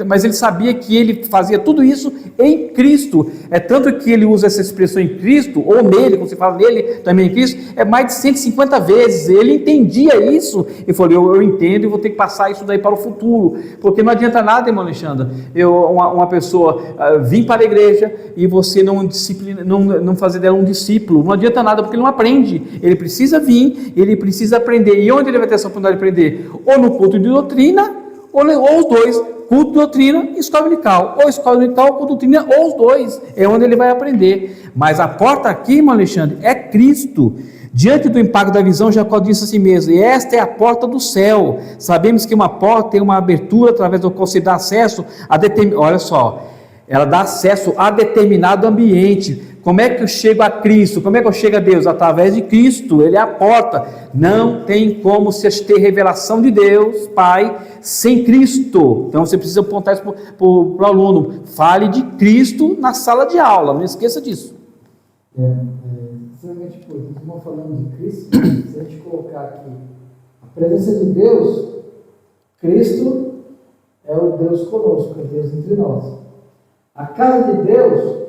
mas ele sabia que ele fazia tudo isso em Cristo. É tanto que ele usa essa expressão em Cristo, ou nele, como se fala nele, também em Cristo, é mais de 150 vezes. Ele entendia isso e falou, eu entendo e vou ter que passar isso daí para o futuro. Porque não adianta nada, irmão Alexandre, uma pessoa vir para a igreja e você não fazer dela um discípulo. Não adianta nada, porque ele não aprende. Ele precisa vir, ele precisa aprender. E onde ele vai ter essa oportunidade de aprender? Ou no culto de doutrina, ou os dois, culto de doutrina e escola dominical. Ou escola dominical, culto de doutrina, ou os dois. É onde ele vai aprender. Mas a porta aqui, irmão Alexandre, é Cristo. Diante do impacto da visão, Jacó disse a si mesmo, e esta é a porta do céu. Sabemos que uma porta tem uma abertura através do qual se dá acesso a olha só, ela dá acesso a determinado ambiente. Como é que eu chego a Cristo? Como é que eu chego a Deus? Através de Cristo, Ele é a porta. Não tem como se ter revelação de Deus, Pai, sem Cristo. Então você precisa apontar isso para o aluno. Fale de Cristo na sala de aula, não esqueça disso. Extremamente importante. Estamos falando de Cristo, se a gente colocar aqui a presença de Deus, Cristo é o Deus conosco, é Deus entre nós. A casa de Deus,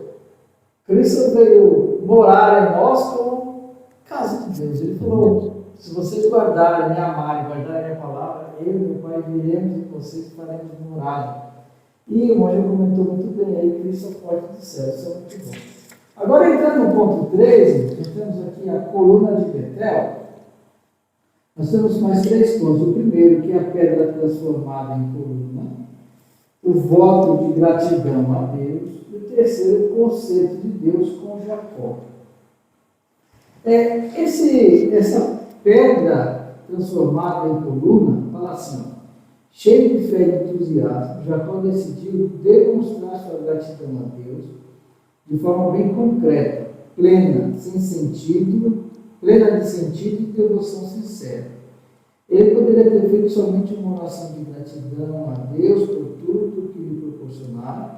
Cristo veio morar em nós como casa de Deus. Ele falou, se vocês guardarem, me amarem, guardarem a minha palavra, eu e meu Pai viremos em vocês e faremos morada. E o irmão já comentou muito bem aí, Cristo é a porta do céu, isso é muito bom. Agora, entrando no ponto 13, nós temos aqui a coluna de Betel. Nós temos mais 3 pontos. O primeiro, que é a pedra transformada em coluna. O voto de gratidão a Deus. E o terceiro, o conceito de Deus com Jacó. Essa pedra transformada em coluna, fala assim, cheio de fé e entusiasmo, Jacó decidiu demonstrar sua gratidão a Deus de forma bem concreta, plena de sentido e devoção sincera. Ele poderia ter feito somente uma oração de gratidão a Deus por tudo que lhe proporcionaram,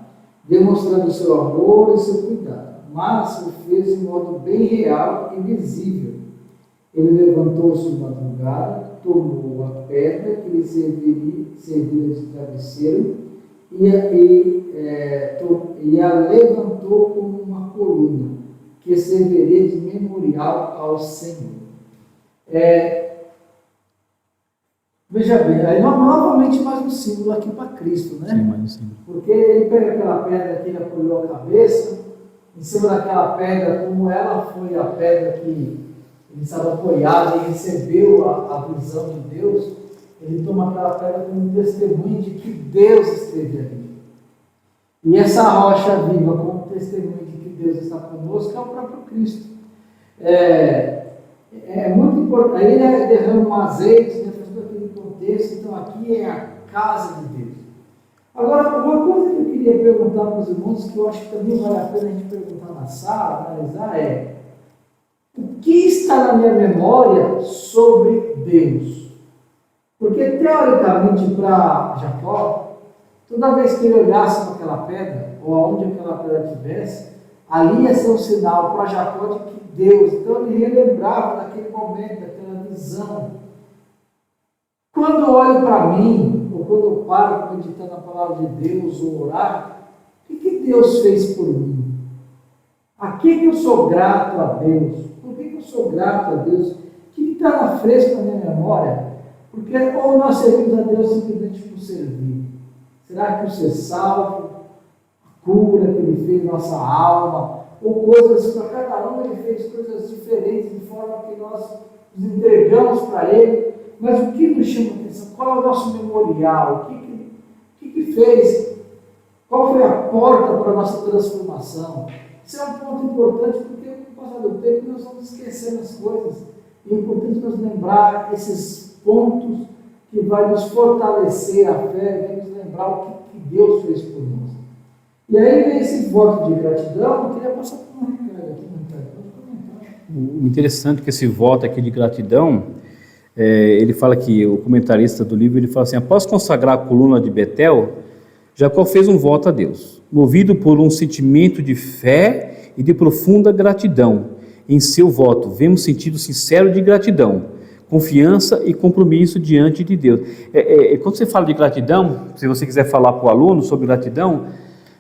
demonstrando seu amor e seu cuidado, mas o fez de modo bem real e visível. Ele levantou-se de madrugada, tomou a pedra que lhe serviria de travesseiro e a levantou como uma coluna, que serviria de memorial ao Senhor. Veja bem, aí novamente mais um símbolo aqui para Cristo, né? Sim, mais um símbolo. Porque ele pega aquela pedra que ele apoiou a cabeça, em cima daquela pedra, como ela foi a pedra que ele estava apoiado e recebeu a visão de Deus, ele toma aquela pedra como testemunho de que Deus esteve ali. E essa rocha viva como testemunho de que Deus está conosco é o próprio Cristo. É muito importante. Aí ele derrama um azeite, né, faz todo aquele contexto. Então aqui é a casa de Deus. Agora, uma coisa que eu queria perguntar para os irmãos, que eu acho que também vale a pena a gente perguntar na sala, analisar, o que está na minha memória sobre Deus? Porque, teoricamente, para Jacó, toda vez que ele olhasse para aquela pedra, ou aonde aquela pedra estivesse, ali ia ser um sinal para Jacó de que Deus, então ele relembrava daquele momento, daquela visão. Quando eu olho para mim, ou quando eu paro meditando a palavra de Deus, ou orar, o que Deus fez por mim? A que eu sou grato a Deus? Por que eu sou grato a Deus? O que está na fresca na minha memória? Porque ou nós servimos a Deus simplesmente por servir. Será que o ser salvo, a cura que Ele fez na nossa alma, ou coisas, para cada um Ele fez coisas diferentes, de forma que nós nos entregamos para Ele, mas o que nos chama a atenção? Qual é o nosso memorial? O que fez? Qual foi a porta para a nossa transformação? Isso é um ponto importante, porque com o passar do tempo nós vamos esquecendo as coisas. É importante nos lembrar esses pontos que vai nos fortalecer a fé, vai nos lembrar o que Deus fez por nós. E aí vem esse voto de gratidão. Eu queria passar por um Ricardo aqui, O interessante é que esse voto aqui de gratidão, ele fala que o comentarista do livro, ele fala assim, após consagrar a coluna de Betel, Jacó fez um voto a Deus, movido por um sentimento de fé e de profunda gratidão. Em seu voto, vemos sentido sincero de gratidão. confiança e compromisso diante de Deus. Quando você fala de gratidão, se você quiser falar para o aluno sobre gratidão,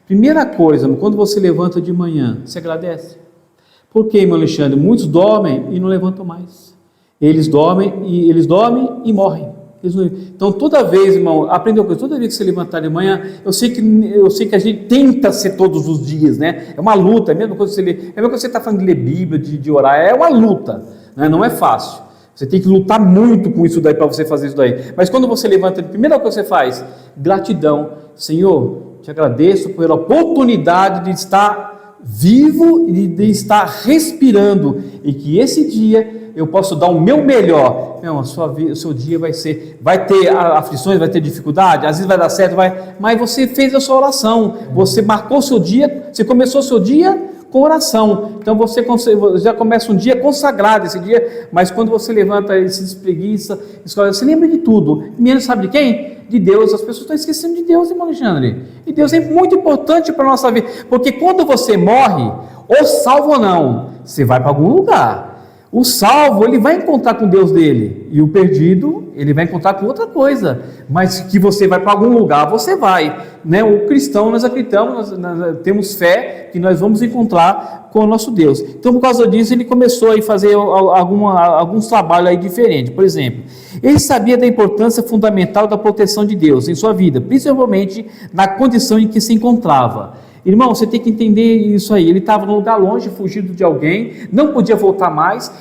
primeira coisa, quando você levanta de manhã, você agradece. Por quê, irmão Alexandre? Muitos dormem e não levantam mais. Eles dormem e morrem. Então, toda vez, irmão, aprenda uma coisa, toda vez que você levantar de manhã, eu sei que a gente tenta ser todos os dias, né? É uma luta, é a mesma coisa que você lê, é a mesma coisa que você está falando de ler Bíblia, de orar, é uma luta, né? Não é fácil. Você tem que lutar muito com isso daí para você fazer isso daí. Mas quando você levanta, a primeira coisa que você faz, gratidão. Senhor, te agradeço pela oportunidade de estar vivo e de estar respirando, e que esse dia eu posso dar o meu melhor. O seu dia vai ter aflições, vai ter dificuldade, às vezes vai dar certo, mas você fez a sua oração, você marcou o seu dia, você começou o seu dia com oração, então você já começa um dia consagrado esse dia, mas quando você levanta e se despreguiça, você lembra de tudo, menos sabe de quem? De Deus. As pessoas estão esquecendo de Deus, irmão Alexandre, e Deus é muito importante para a nossa vida, porque quando você morre, ou salvo ou não, você vai para algum lugar. O salvo, ele vai encontrar com Deus dele, e o perdido, ele vai encontrar com outra coisa, mas que você vai para algum lugar, você vai, né? O cristão, nós acreditamos, nós temos fé que nós vamos encontrar com o nosso Deus. Então, por causa disso, ele começou a fazer alguns trabalhos aí diferentes. Por exemplo, ele sabia da importância fundamental da proteção de Deus em sua vida, principalmente na condição em que se encontrava. Irmão, você tem que entender isso aí. Ele estava num lugar longe, fugido de alguém, não podia voltar mais.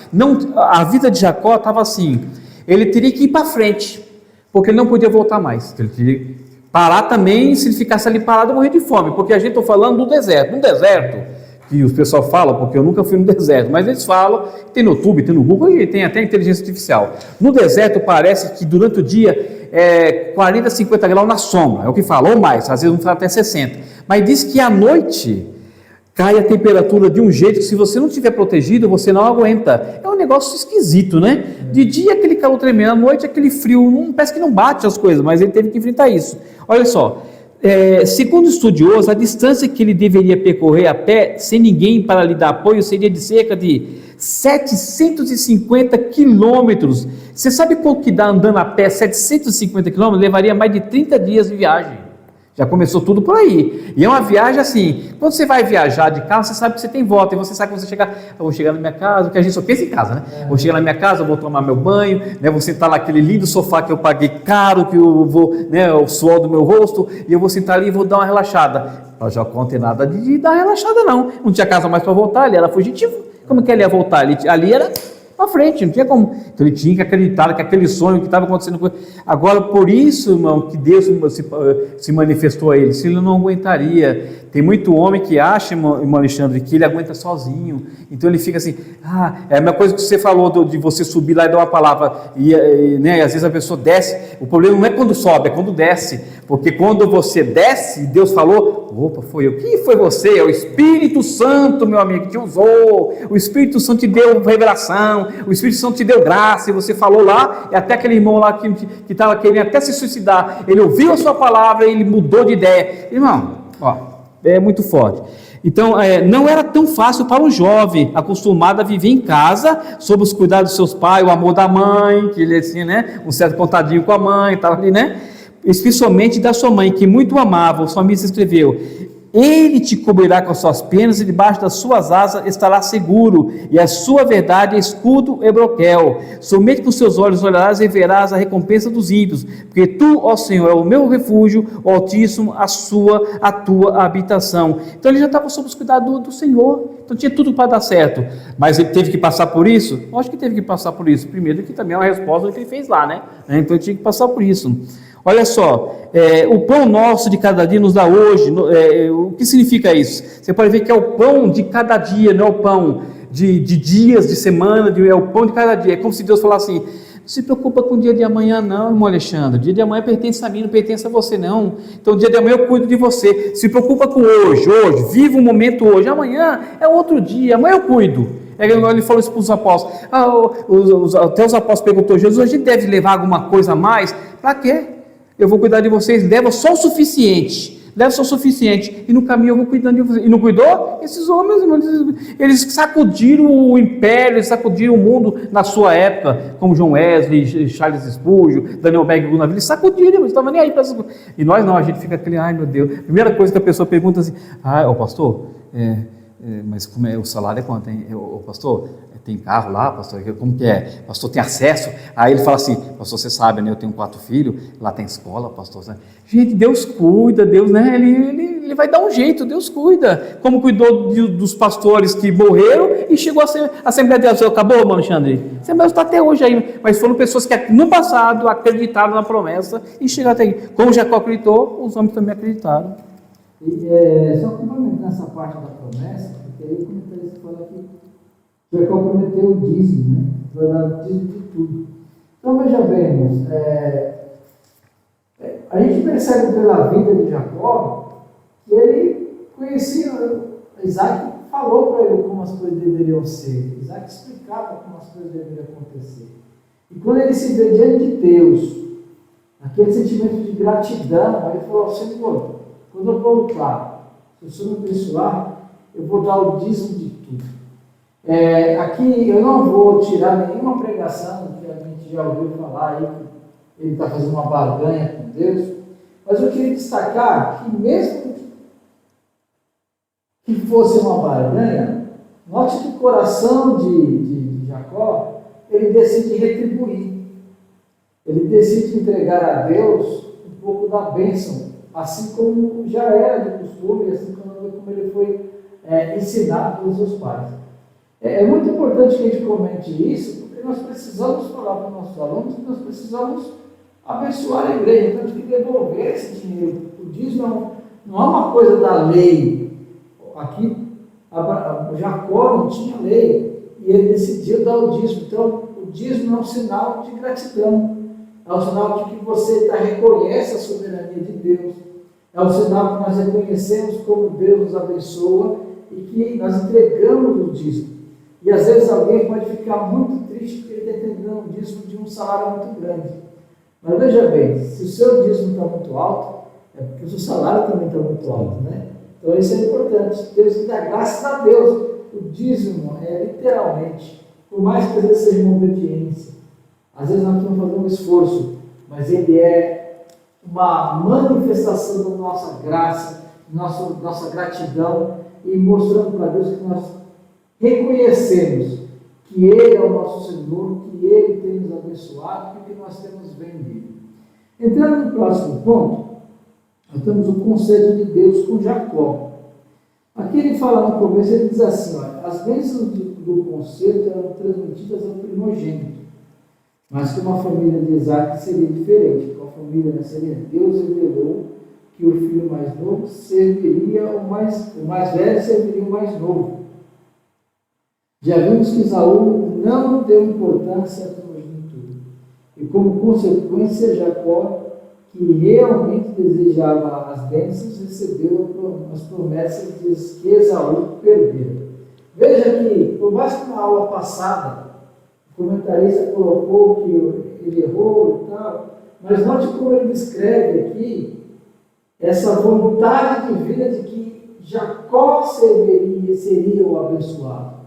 A vida de Jacó estava assim, ele teria que ir para frente, porque ele não podia voltar mais. Ele teria que parar também, se ele ficasse ali parado, morrer de fome, porque a gente está falando do deserto. No deserto, que os pessoal falam, porque eu nunca fui no deserto, mas eles falam, tem no YouTube, tem no Google, e tem até inteligência artificial. No deserto parece que durante o dia 40, 50 graus na sombra, é o que fala, ou mais, às vezes não fala até 60. Mas diz que à noite cai a temperatura de um jeito que, se você não estiver protegido, você não aguenta. É um negócio esquisito, né? De dia aquele calor tremendo, à noite aquele frio, parece que não bate as coisas, mas ele teve que enfrentar isso. Olha só, segundo estudiosos, a distância que ele deveria percorrer a pé, sem ninguém para lhe dar apoio, seria de cerca de 750 quilômetros. Você sabe quanto que dá andando a pé 750 quilômetros? Levaria mais de 30 dias de viagem. Já começou tudo por aí. E é uma viagem assim, quando você vai viajar de carro, você sabe que você tem volta, e você sabe que você chegar, eu vou chegar na minha casa, porque a gente só pensa em casa, né? Vou chegar na minha casa, vou tomar meu banho, né? Vou sentar lá naquele lindo sofá que eu paguei caro, que eu vou, né, o suor do meu rosto, e eu vou sentar ali e vou dar uma relaxada. Ela já não tem nada de dar uma relaxada, não. Não tinha casa mais para voltar, ali era fugitivo. Como que ele ia voltar? Ali era para frente, não tinha como. Então ele tinha que acreditar que aquele sonho que estava acontecendo. Agora, por isso, irmão, que Deus se manifestou a ele, se ele não aguentaria. Tem muito homem que acha, irmão Alexandre, que ele aguenta sozinho. Então ele fica assim, é a mesma coisa que você falou de você subir lá e dar uma palavra, né, às vezes a pessoa desce. O problema não é quando sobe, é quando desce. Porque quando você desce, Deus falou, opa, foi eu. Quem foi você? É o Espírito Santo, meu amigo, que te usou. O Espírito Santo te deu revelação, o Espírito Santo te deu graça, e você falou lá, e até aquele irmão lá que estava querendo até se suicidar, ele ouviu a sua palavra e ele mudou de ideia. Irmão, é muito forte. Então, não era tão fácil para um jovem acostumado a viver em casa, sob os cuidados dos seus pais, o amor da mãe, que ele assim, né, um certo contadinho com a mãe, estava ali, né, especialmente da sua mãe, que muito o amava. O salmista escreveu, ele te cobrirá com as suas penas, e debaixo das suas asas estará seguro, e a sua verdade é escudo e broquel. Somente com seus olhos olharás e verás a recompensa dos ímpios, porque tu, ó Senhor, é o meu refúgio, o Altíssimo, a tua habitação. Então ele já estava sob os cuidados do Senhor, então tinha tudo para dar certo. Mas ele teve que passar por isso? Eu acho que teve que passar por isso. Primeiro, que também é uma resposta do que ele fez lá, né? Então ele tinha que passar por isso. Olha só, o pão nosso de cada dia nos dá hoje. O que significa isso? Você pode ver que é o pão de cada dia, não é o pão de dias, de semana, é o pão de cada dia. É como se Deus falasse assim, não se preocupa com o dia de amanhã não, irmão Alexandre, o dia de amanhã pertence a mim, não pertence a você não. Então o dia de amanhã eu cuido de você. Se preocupa com hoje, viva o momento hoje. Amanhã é outro dia, amanhã eu cuido. Ele falou isso para os apóstolos. Até os apóstolos perguntou, Jesus, a gente deve levar alguma coisa a mais? Para quê? Eu vou cuidar de vocês, leva só o suficiente. leva só o suficiente, e no caminho eu vou cuidando de você. E não cuidou? Esses homens, irmãos, eles sacudiram o império, eles sacudiram o mundo na sua época, como John Wesley, Charles Spurgeon, Daniel Berg, eles sacudiram, eles estavam nem aí para essas coisas. E nós não, a gente fica aquele, ai meu Deus. Primeira coisa que a pessoa pergunta assim, pastor, mas como é, o salário é quanto, hein? Pastor, tem carro lá, pastor? Como que é? Pastor, tem acesso? Aí ele fala assim, pastor, você sabe, né? Eu tenho 4 filhos, lá tem escola, pastor. Né? Gente, Deus cuida, Deus, né? Ele vai dar um jeito, Deus cuida. Como cuidou dos pastores que morreram e chegou a Assembleia de Deus. Acabou, irmão Alexandre? A Assembleia está até hoje aí, mas foram pessoas que no passado acreditaram na promessa e chegaram até aí. Como Jacó acreditou, os homens também acreditaram. E, só complementando essa parte da promessa, porque aí o comentarista fala que Jacó prometeu o dízimo, né? Vai dar o dízimo de tudo. Então veja bem, irmãos, a gente percebe pela vida de Jacó que ele conhecia, Isaac falou para ele como as coisas deveriam ser, Isaac explicava como as coisas deveriam acontecer. E quando ele se vê diante de Deus, aquele sentimento de gratidão, aí ele falou, Senhor, quando eu voltar, se o Senhor me abençoar, eu vou dar o dízimo de tudo. Aqui eu não vou tirar nenhuma pregação que a gente já ouviu falar aí, que ele está fazendo uma barganha com Deus, mas eu queria destacar que mesmo que fosse uma barganha, note que o coração de Jacó, ele decide retribuir, ele decide entregar a Deus um pouco da bênção, assim como já era de costume, assim como ele foi ensinado pelos seus pais. É muito importante que a gente comente isso, porque nós precisamos falar para os nossos alunos que nós precisamos abençoar a igreja, temos que devolver esse dinheiro. O dízimo não é uma coisa da lei. Aqui, Jacó não tinha lei e ele decidiu dar o dízimo. Então, o dízimo é um sinal de gratidão, é um sinal de que você reconhece a soberania de Deus, é um sinal que nós reconhecemos como Deus nos abençoa e que nós entregamos o dízimo. E às vezes alguém pode ficar muito triste porque ele está entregando um dízimo de um salário muito grande. Mas veja bem, se o seu dízimo está muito alto, é porque o seu salário também está muito alto, né? Então isso é importante. Deus que dá graças a Deus. O dízimo é literalmente, por mais que às vezes seja uma obediência, às vezes nós temos que fazer um esforço, mas ele é uma manifestação da nossa graça, nossa gratidão e mostrando para Deus que nós reconhecemos que Ele é o nosso Senhor, que Ele tem nos abençoado e que nós temos bem dele. Entrando no próximo ponto, nós temos o conceito de Deus com Jacó. Aqui ele fala no começo, ele diz assim, as bênçãos do conceito eram transmitidas ao primogênito, mas que uma família de Isaac seria diferente, com a família seria Deus revelou que o filho mais novo serviria o mais velho serviria o mais novo. Já vimos que Esaú não deu importância à primogenitura. E como consequência, Jacó, que realmente desejava as bênçãos, recebeu as promessas que Esaú perdeu. Veja que, por mais que na aula passada, o comentarista colocou que ele errou e tal, mas note como ele descreve aqui essa vontade divina de que Jacó seria o abençoado.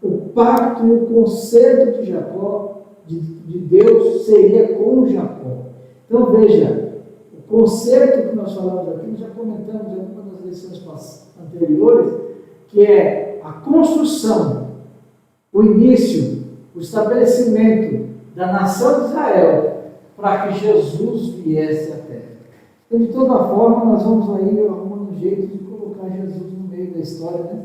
O pacto e o concerto de Jacó, de Deus, seria com Jacó. Então veja, o concerto que nós falamos aqui, nós já comentamos em algumas das lições anteriores, que é a construção, o início, o estabelecimento da nação de Israel, para que Jesus viesse à terra. Então, de toda forma, nós vamos aí arrumando um jeito de colocar Jesus no meio da história, né?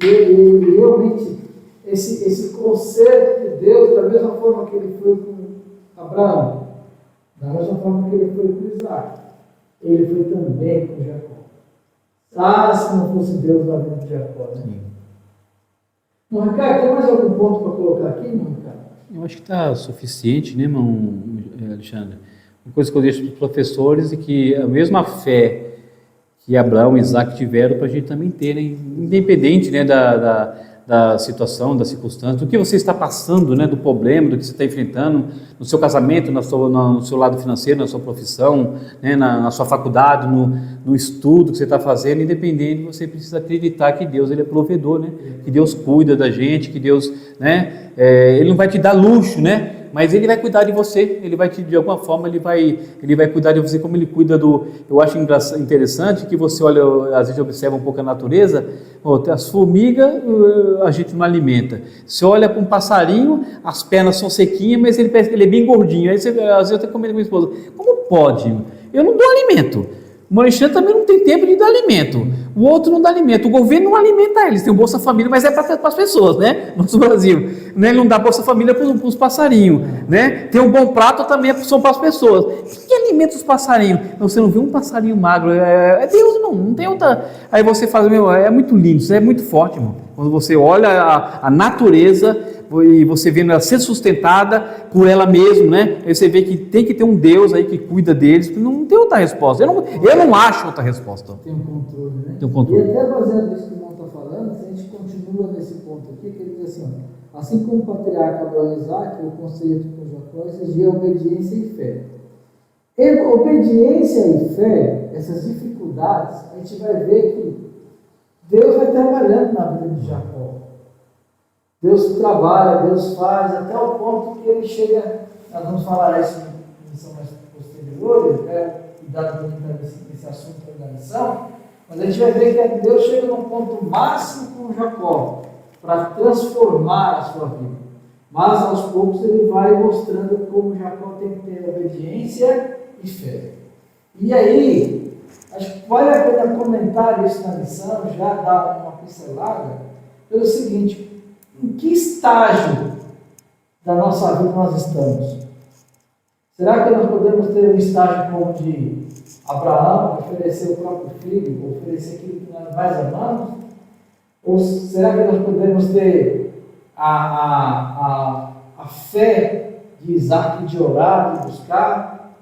E realmente, esse conceito de Deus, da mesma forma que ele foi com Abraão, da mesma forma que ele foi com Isaac, ele foi também com Jacó. Se não fosse Deus na vida de Jacó, né? Sim. Bom, Ricardo, tem mais algum ponto para colocar aqui, irmão Ricardo? Eu acho que está suficiente, né, irmão Alexandre? Uma coisa que eu deixo para os professores é que a mesma fé que Abraão e Isaac tiveram para a gente também ter, né? Independente, né, da situação, da circunstância, do que você está passando, né, do problema, do que você está enfrentando no seu casamento, no seu lado financeiro, na sua profissão, né, na sua faculdade, no estudo que você está fazendo, independente, você precisa acreditar que Deus, Ele é provedor, né, que Deus cuida da gente, que Deus, né, Ele não vai te dar luxo, né, mas Ele vai cuidar de você, Ele vai te, de alguma forma, Ele vai cuidar de você como Ele cuida do... Eu acho interessante que você olha, às vezes observa um pouco a natureza, as formigas a gente não alimenta, você olha para um passarinho, as pernas são sequinhas, mas ele parece que ele é bem gordinho, aí você, às vezes eu até comento com minha esposa, como pode? Eu não dou alimento. O Alexandre também não tem tempo de dar alimento, o outro não dá alimento, o governo não alimenta eles, tem o Bolsa Família, mas é para as pessoas, né? No nosso Brasil, né? Ele não dá Bolsa Família para os passarinhos, né? Tem um Bom Prato também, são para as pessoas. Quem alimenta os passarinhos? Você não vê um passarinho magro, é Deus, não tem outra. Aí você faz, é muito lindo, isso é muito forte, irmão. Quando você olha a natureza e você vendo ela ser sustentada por ela mesma, né? Aí você vê que tem que ter um Deus aí que cuida deles, não tem outra resposta. Eu não acho outra resposta. Tem um controle, né? Tem um controle. E até baseado nisso que o irmão está falando, se a gente continua nesse ponto aqui, que ele diz assim, ó, assim como o patriarca Abraão e Isaac, o conceito com Jacó, exigia obediência e fé. E obediência e fé, essas dificuldades, a gente vai ver que Deus vai trabalhando na vida de Jacó. Deus trabalha, Deus faz, até o ponto que ele chega, nós vamos falar isso em missão mais posterior, eu quero cuidar também nesse assunto da missão, mas a gente vai ver que Deus chega num ponto máximo com Jacó, para transformar a sua vida. Mas aos poucos ele vai mostrando como Jacó tem que ter obediência e fé. E aí, acho que vale a pena comentar isso na missão, já dar uma pincelada, pelo seguinte: em que estágio da nossa vida nós estamos? Será que nós podemos ter um estágio como de Abraão, oferecer o próprio filho, oferecer aquilo que nós mais amamos? Ou será que nós podemos ter a fé de Isaac, de orar, de buscar?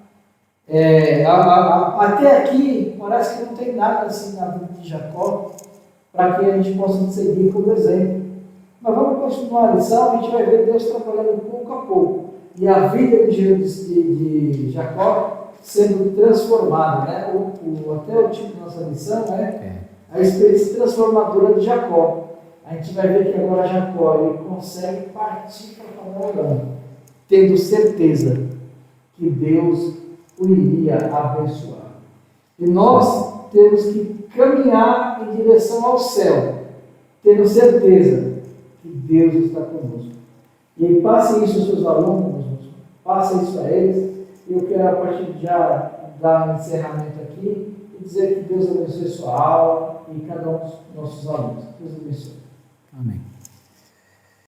Até aqui, parece que não tem nada assim na vida de Jacó, para que a gente possa seguir como exemplo. Mas vamos continuar a lição, a gente vai ver Deus trabalhando pouco a pouco. E a vida de Jacó sendo transformada, né? Até o título da nossa lição é a experiência transformadora de Jacó. A gente vai ver que agora Jacó ele consegue partir para Canaã, tendo certeza que Deus o iria abençoar. E nós temos que caminhar em direção ao céu, tendo certeza que Deus está conosco. E passe isso aos seus alunos, passe isso a eles. Eu quero, a partir de já, dar um encerramento aqui e dizer que Deus abençoe sua aula e cada um dos nossos alunos. Deus abençoe. Amém.